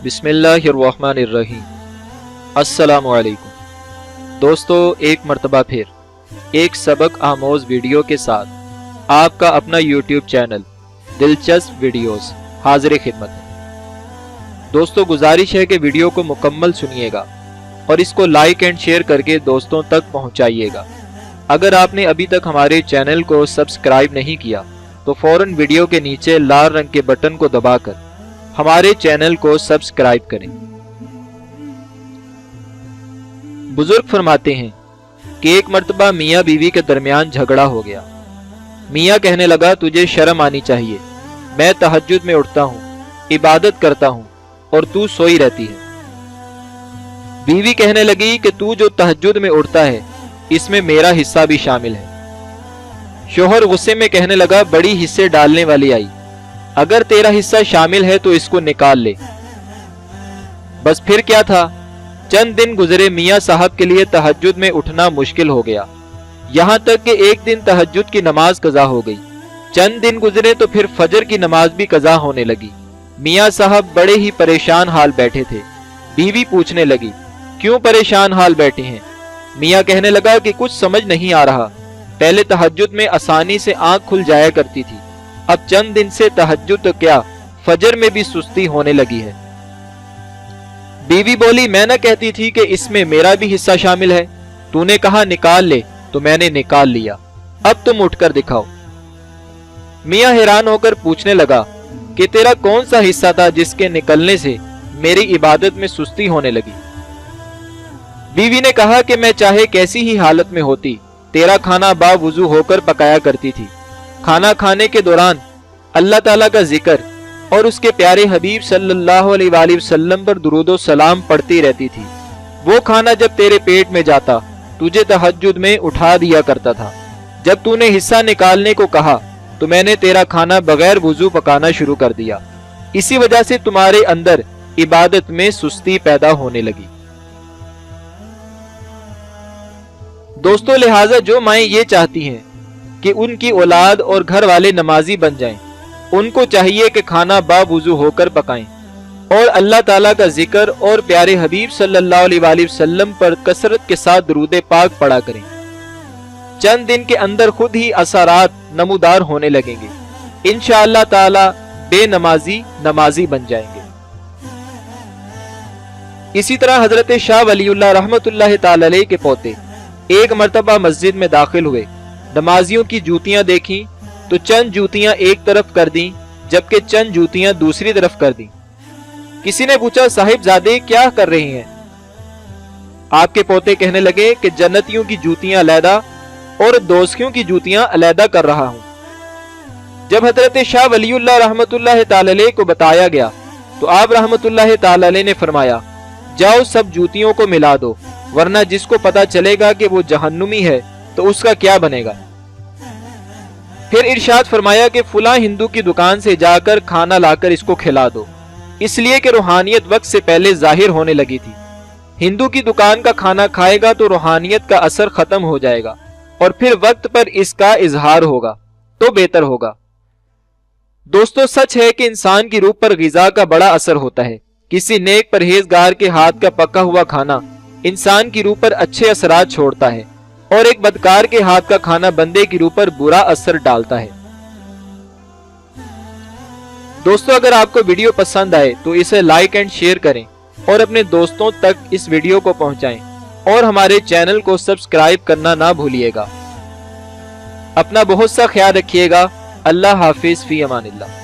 बिस्मिल्लाहिर्रहमानिर्रहीम। अस्सलामु अलैकुम दोस्तों, एक मर्तबा फिर एक सबक आमोज वीडियो के साथ आपका अपना यूट्यूब चैनल दिलचस्प वीडियोस हाजिर खिदमत है। दोस्तों, गुजारिश है कि वीडियो को मुकम्मल सुनिएगा और इसको लाइक एंड शेयर करके दोस्तों तक पहुंचाइएगा। अगर आपने अभी तक हमारे चैनल को सब्सक्राइब नहीं किया तो फौरन वीडियो के नीचे लाल रंग के बटन को दबाकर हमारे चैनल को सब्सक्राइब करें। बुजुर्ग फरमाते हैं कि एक मर्तबा मियाँ बीवी के दरमियान झगड़ा हो गया। मियाँ कहने लगा, तुझे शर्म आनी चाहिए, मैं तहज्जुद में उठता हूँ, इबादत करता हूँ और तू सोई रहती है। बीवी कहने लगी कि तू जो तहज्जुद में उठता है इसमें मेरा हिस्सा भी शामिल है। शोहर गुस्से में कहने लगा, बड़ी हिस्से डालने वाली आई, अगर तेरा हिस्सा शामिल है तो इसको निकाल ले। बस फिर क्या था, चंद दिन गुजरे, मियाँ साहब के लिए तहज्जुद में उठना मुश्किल हो गया। यहाँ तक कि एक दिन तहज्जुद की नमाज कज़ा हो गई। चंद दिन गुजरे तो फिर फजर की नमाज भी कज़ा होने लगी। मियाँ साहब बड़े ही परेशान हाल बैठे थे। बीवी पूछने लगी, क्यों परेशान हाल बैठे हैं? मियाँ कहने लगा कि कुछ समझ नहीं आ रहा। पहले तहज्जुद में आसानी से आंख खुल जाया करती थी, अब चंद दिन से तहज्जुद तो क्या, फजर में भी सुस्ती होने लगी है। बीवी बोली, मैं न कहती थी कि इसमें मेरा भी हिस्सा शामिल है? तूने कहा निकाल ले तो मैंने निकाल लिया, अब तुम उठकर दिखाओ। मियाँ हैरान होकर पूछने लगा कि तेरा कौन सा हिस्सा था जिसके निकलने से मेरी इबादत में सुस्ती होने लगी? बीवी ने कहा कि मैं चाहे कैसी ही हालत में होती, तेरा खाना बावुजू होकर पकाया करती थी। खाना खाने के दौरान अल्लाह ताला का जिक्र और उसके प्यारे हबीब सल्लल्लाहु अलैहि वसल्लम पर दुरूदो सलाम पढ़ती रहती थी। वो खाना जब तेरे पेट में जाता तुझे तहज्जुद में उठा दिया करता था। जब तूने हिस्सा निकालने को कहा तो मैंने तेरा खाना बगैर वुजू पकाना शुरू कर दिया। इसी वजह से तुम्हारे अंदर इबादत में सुस्ती पैदा होने लगी। दोस्तों, लिहाजा जो माएं ये चाहती हैं कि उनकी औलाद और घर वाले नमाजी बन जाएं, उनको चाहिए कि खाना बावुजू होकर पकाएं और अल्लाह ताला का जिक्र और प्यारे हबीब सल्लल्लाहु अलैहि वसल्लम पर कसरत के साथ दुरूद पाक पढ़ा करें। चंद दिन के अंदर खुद ही असरात नमूदार होने लगेंगे। इंशाअल्लाह ताला बेनमाजी नमाजी बन जाएंगे। इसी तरह हजरत शाह वलीउल्लाह रहमतुल्लाह ताला अलैह के पोते एक मर्तबा मस्जिद में दाखिल हुए। नमाजियों की जूतियां देखी तो चंद जूतियां एक तरफ कर दी जबकि चंद जूतियां दूसरी तरफ कर दी। किसी ने पूछा, साहिबजादे क्या कर रहे हैं? आपके पोते कहने लगे कि जन्नतियों की जूतियां अलहदा और दोस्तियों की जूतियां अलहदा कर रहा हूं। जब हजरत शाह वलीउल्लाह रहमतुल्लाह ताला अलैह को बताया गया तो आप रहमतुल्लाह ताला अलैह ने फरमाया, जाओ सब जूतियों को मिला दो, वरना जिसको पता चलेगा कि वो जहन्नुमी है तो उसका क्या बनेगा। फिर इरशाद फरमाया कि फुला हिंदू की दुकान से जाकर खाना लाकर इसको खिला दो, इसलिए कि रूहानियत वक्त से पहले जाहिर होने लगी थी। हिंदू की दुकान का खाना खाएगा तो रूहानियत का असर खत्म हो जाएगा और फिर वक्त पर इसका इजहार होगा तो बेहतर होगा। दोस्तों, सच है कि इंसान की रूह पर ग़िज़ा का बड़ा असर होता है। किसी नेक परहेजगार के हाथ का पका हुआ खाना इंसान की रूह पर अच्छे असरात छोड़ता है और एक बदकार के हाथ का खाना बंदे की रूह पर बुरा असर डालता है। दोस्तों, अगर आपको वीडियो पसंद आए तो इसे लाइक एंड शेयर करें और अपने दोस्तों तक इस वीडियो को पहुंचाएं और हमारे चैनल को सब्सक्राइब करना ना भूलिएगा। अपना बहुत सा ख्याल रखिएगा। अल्लाह हाफिज, फी अमानिल्लाह।